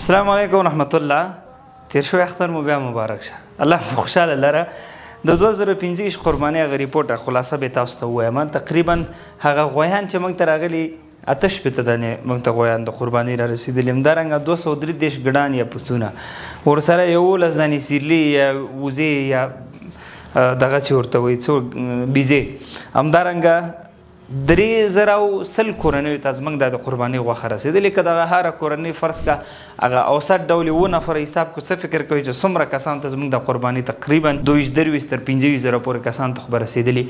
السلام علیکم ورحمت الله. تیر شوی اختر مو بیا مبارک شه. الله مو خوشحاله لره. د 2015 قرباني هغه ریپورټ خلاصه به تاسو ته ووایم. تقریبا هغه غویان چې موږ ته راغلي اته شپېته دانې موږ ته غویان د قرباني را رسېدلي، همدارنګه 233 ګډان یا پسونه، ورسره 11 دانې سیرلي یا وزې یا دغه چې ورته وایي څو بیزې، همدارنګه 3000 کورنیو ته زموږ د قرباني غوښه رسېدلې. که دغه هره کورنۍ فرض که هغه اوسط ډول 7 نفره حساب کړو، څه فکر کوئ چې څومره کسانو ته زموږ د قرباني تقریبا 22 تر 25 زره پورې کسانو ته خو به رسېدلي.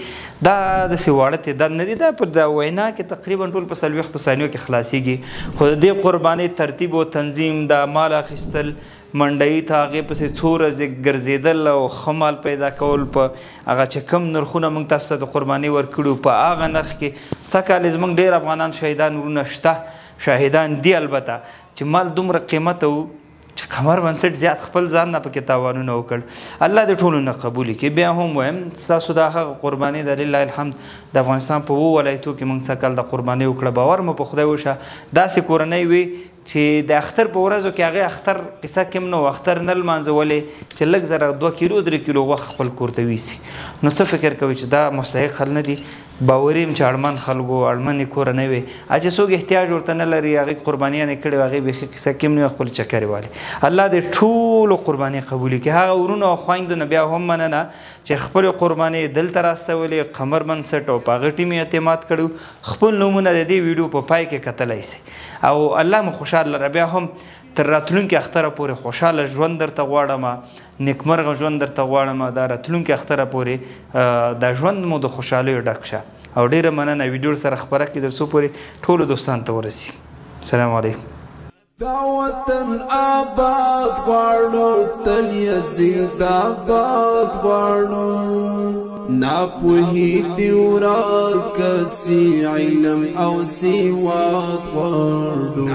دا داسې واړه تعداد نه دي، دا په د وینا کې تقریبا ټول په 40 ثانیو کې خلاصېږي. خو د دې قرباني ترتیب او تنظیم، د مال اخیستل، منډوي ته هغې پسې څو ورځې ګرځېدل او ښه مال پیدا کول، په هغه چې کم نرخونه موږ تاسو ته د قرباني ورکړو په هغه نرخ کې څه کال زموږ ډېر افغانان شهیدان ورونه شته، شاهدان دي البته، چې مال دومره قیمته و چې قمر بنسټ زیات خپل ځان نه پکې تاوانونه وکړ. الله دې ټولو نه قبول کړي. بیا هم وایم ستاسو دا هغه قرباني ده لله الحمد د افغانستان په 7 ولایتو کې موږ څه کال د قرباني وکړه. باور مو په خدای وشه داسې کورنۍ وي چې د اختر په ورځو کې هغې اختر قصه کې هم نه و، اختر نه لمانځولې چې لږ زره 2 کیلو 3 کیلو غوښه خپل کور ته ویسي. نو څه فکر کوي چې دا مستحق خل نه دي؟ باوري یم چې اړمن خلکو اړمنې کورنۍ وي چې څوک احتیاج ورته نه لري، هغې قربانیانې کړې وي، هغې بیخي قصه کې هم نه وي، خپل چکرې والي. الله دې ټولو قرباني قبولې کړي. هغه ورونو او خویندو نه بیا هم مننه چې خپلې قربانۍ دلته راستولې، قمر بنسټ او په هغه ټیم یې اعتماد کړو. خپل نومونه د دې ویډیو په پای کې کتلی سئ او الله مو خوشحاله لره. بیا هم تر راتلونکي اختره پورې خوشحاله ژوند درته غواړم، نیکمرغه ژوند درته غواړم. دا راتلونکي اختره پورې دا ژوند مو د خوشحالیو ډک شه او ډېره مننه ویډیو سره خپره کړي تر څو پورې ټولو دوستانو ته ورسي. السلام علیکم. دا وطن آباد غواړو، تل یې زنده‌باد غواړو، ناپوهي دې ورکسي، علم او سواد غواړو.